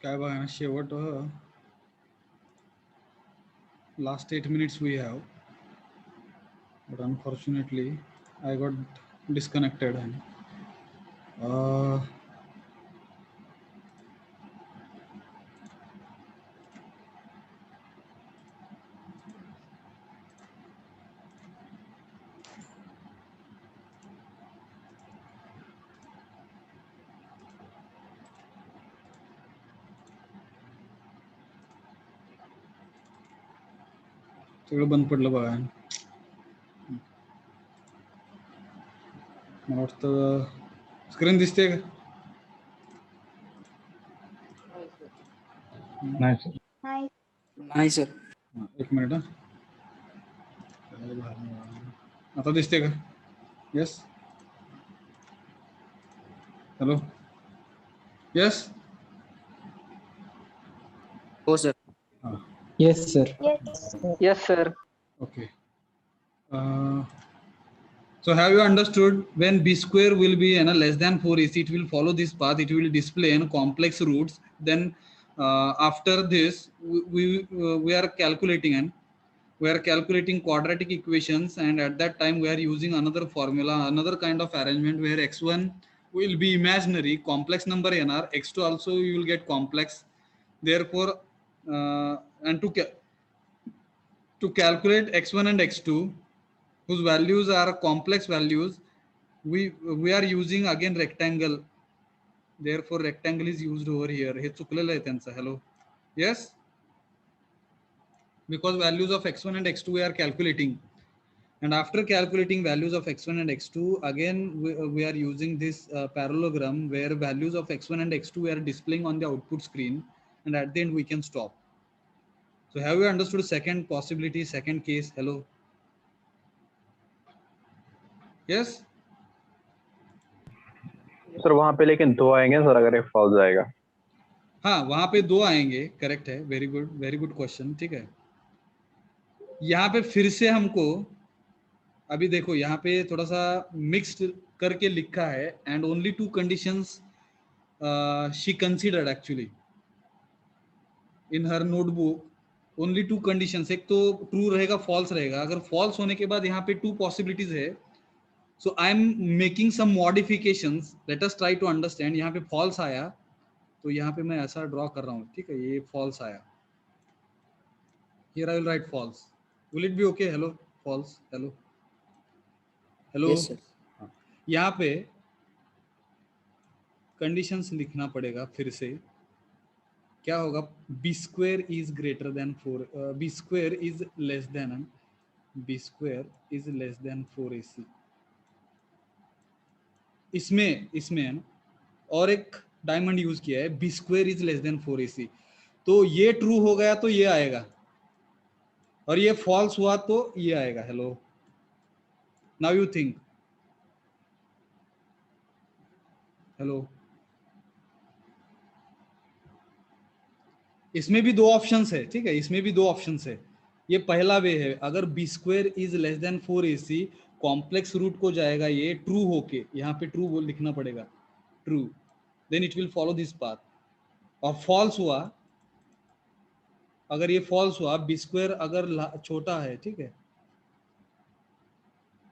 काय बघा ना शेवट last 8 minutes we have, but unfortunately I got disconnected and सगळं बंद पडलं बघा. मला वाटतं स्क्रीन दिसते का? नाही सर. नाही सर. एक मिनिट हा. आता दिसते का? यस. हॅलो. यस. हो sir. Yes, sir. Yes, sir. Okay. So have you understood when b square will be less than 4ac, it will follow this path, it will display in complex roots. Then after this we are calculating and we are calculating quadratic equations, and at that time we are using another formula, another kind of arrangement where x1 will be imaginary, complex number nr, x2 also you will get complex. Therefore and to calculate x1 and x2 whose values are complex values, we are using again rectangle. Therefore rectangle is used over here. हे चुकलेलं आहे त्यांचं. Hello. Yes, because values of x1 and x2 we are calculating, and after calculating values of x1 and x2 again we are using this parallelogram where values of x1 and x2 we are displaying on the output screen, and at the end we can stop. So have you understood second possibility, second case? Hello. Yes. Sir वहां पे लेकिन 2 आएंगे sir अगर ये false जाएगा. हाँ वहां पे 2 आएंगे. करेक्ट है. Very good question. ठीक है. यहाँ पे फिर से हमको अभी देखो यहाँ पे थोड़ा सा मिक्स्ड करके लिखा है, and only 2 conditions she considered actually in her notebook. Only 2 conditions. एक तो ट्रू रहेगा, फॉल्स रहेगा. अगर फॉल्स होने के बाद यहाँ पे 2 पॉसिबिलिटीज है. So I am making some modifications. Let us try to understand. यहाँ पे फॉल्स आया तो यहाँ पे मैं ऐसा ड्रॉ कर रहा हूँ. ठीक है. ये फॉल्स आया. Here I will write false. Will it be okay? Hello. False. Hello. Hello. Yes, sir. यहाँ पे कंडीशंस लिखना पड़ेगा फिर से. क्या होगा? b square is greater than 4, b square is less than, b square is less than 4ac. इसमें है ना, और एक डायमंड यूज किया है, b square is less than 4ac. तो ये ट्रू हो गया तो ये आएगा, और ये फॉल्स हुआ तो ये आएगा. Hello. Now you think. Hello. इसमें भी 2 ऑप्शंस है. ठीक है. इसमें भी 2 ऑप्शंस है. ये पहला वे है. अगर b square is less than 4ac, complex root को जाएगा ये ट्रू होके. यहाँ पे ट्रू बोल लिखना पड़ेगा. True. Then it will follow this path. और फॉल्स हुआ, अगर ये फॉल्स हुआ, b स्क्वायर अगर छोटा है, ठीक है,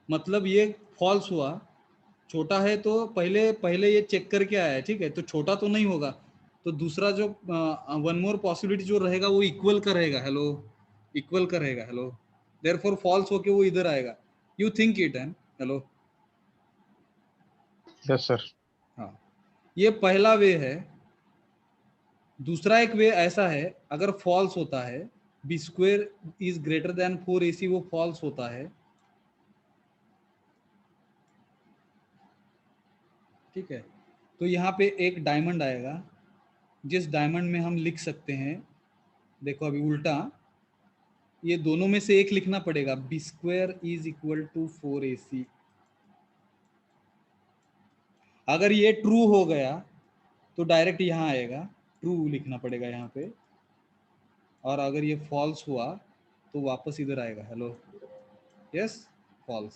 मतलब ये फॉल्स हुआ, छोटा है तो पहले ये चेक करके आया है. ठीक है. तो छोटा तो नहीं होगा, तो दूसरा जो वन मोर पॉसिबिलिटी जो रहेगा वो इक्वल का रहेगा. हेलो. इक्वल का रहेगा. हेलो. देयरफॉर फॉल्स होके वो इधर आएगा. You think it and. Hello. Yes sir. हाँ, ये पहला वे है. दूसरा एक वे ऐसा है, अगर फॉल्स होता है, B square is greater than 4ac, वो फॉल्स होता है. ठीक है. तो यहाँ पे एक डायमंड आएगा, जिस डायमंड में हम लिख सकते हैं, देखो अभी उल्टा, ये दोनों में से एक लिखना पड़ेगा. B square is equal to 4ac. अगर ये ट्रू हो गया तो डायरेक्ट यहाँ आएगा, ट्रू लिखना पड़ेगा यहाँ पे. और अगर ये फॉल्स हुआ तो वापस इधर आएगा. हेलो. यस. फॉल्स.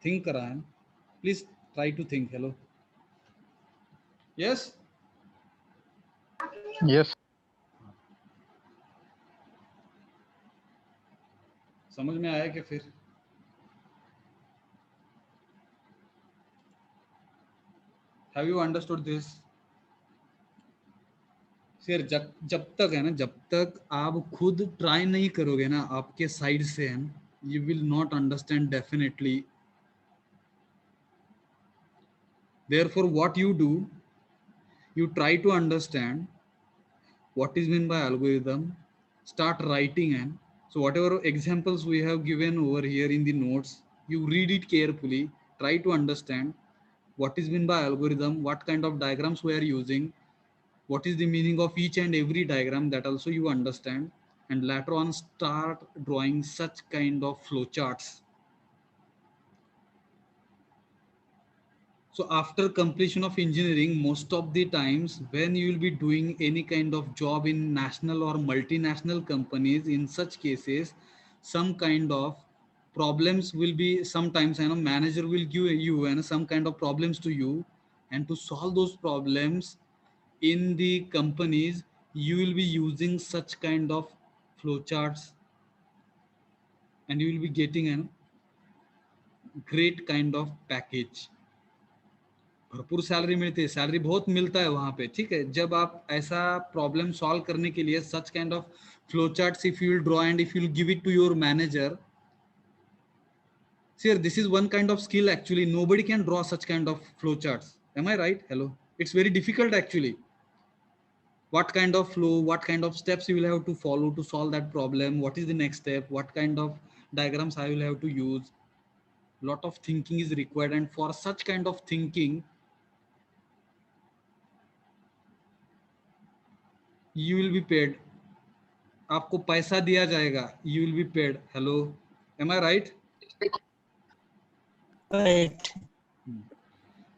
थिंक करा है. Please try to think. Hello. Yes. Yes. समझ में आया कि फिर हैव यू अंडरस्टूड दिस? फिर जब तक है ना, जब तक आप खुद ट्राई नहीं करोगे ना आपके साइड से, है you will not understand definitely. Therefore what you do, you try to understand what is meant by algorithm, start writing, and so whatever examples we have given over here in the notes, you read it carefully, try to understand what is meant by algorithm, what kind of diagrams we are using, what is the meaning of each and every diagram, that also you understand, and later on start drawing such kind of flowcharts. So after completion of engineering, most of the times when you will be doing any kind of job in national or multinational companies, in such cases, some kind of problems will be, sometimes you know manager will give you and some kind of problems to you, and to solve those problems in the companies, you will be using such kind of flowcharts, and you will be getting a great kind of package. भरपूर salary मिलती है, salary बहुत मिलता है वहां पे, ठीक है. जब आप ऐसा प्रॉब्लम सॉल्व करने के लिए such kind of flow charts if you will draw and if you will give it to your manager, sir, this is one kind of skill actually. Nobody can draw such kind of flow charts. Am I right? Hello, it's very difficult actually. What kind of flow, what kind of steps you will have to follow to solve that problem, what is the next step, what kind of diagrams I will have to use. Lot of thinking is required, and for such kind of thinking you will be paid. आपको पैसा दिया जाएगा, you will be paid. Hello, am I right? Right.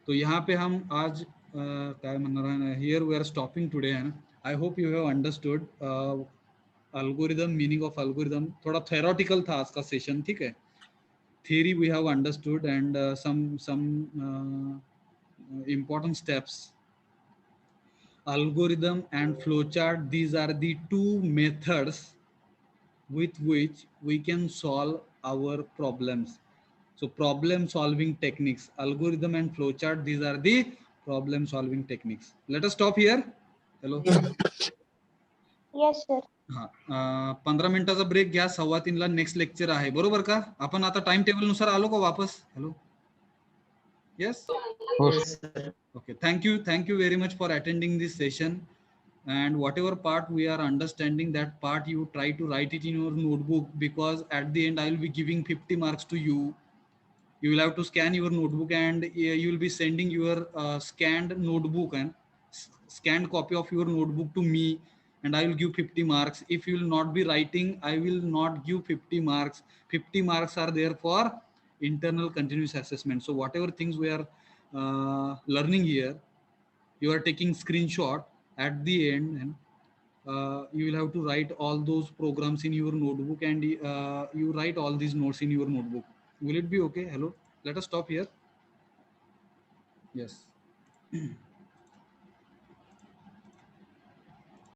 तो यहाँ पे हम आज क्या मन रहा है, here we are stopping today, है ना. I hope you have understood algorithm, meaning of algorithm. थोड़ा theoretical था आज का सेशन, ठीक है. Theory we have understood, and some important steps. Algorithm and flowchart, these are the two methods with which we can solve our problems. So problem solving techniques, algorithm and flowchart, these are the problem solving techniques. Let us stop here. Hello. Yes, sir. हा, 15 मिनिटाचा break घ्या, 2:15 next lecture आहे, बरोबर का? आपण आता time table नुसार आलो का वापस? Hello. Yes. Yes, sir. Okay, thank you very much for attending this session, and whatever part we are understanding, that part you try to write it in your notebook, because at the end I will be giving 50 marks to you. You will have to scan your notebook, and you will be sending your scanned notebook and scanned copy of your notebook to me, and I will give 50 marks. If you will not be writing, I will not give 50 marks. 50 marks are there for internal continuous assessment. So whatever things we are learning here, you are taking screenshot at the end, and you will have to write all those programs in your notebook, and you write all these notes in your notebook. Will it be okay? Hello, let us stop here. Yes.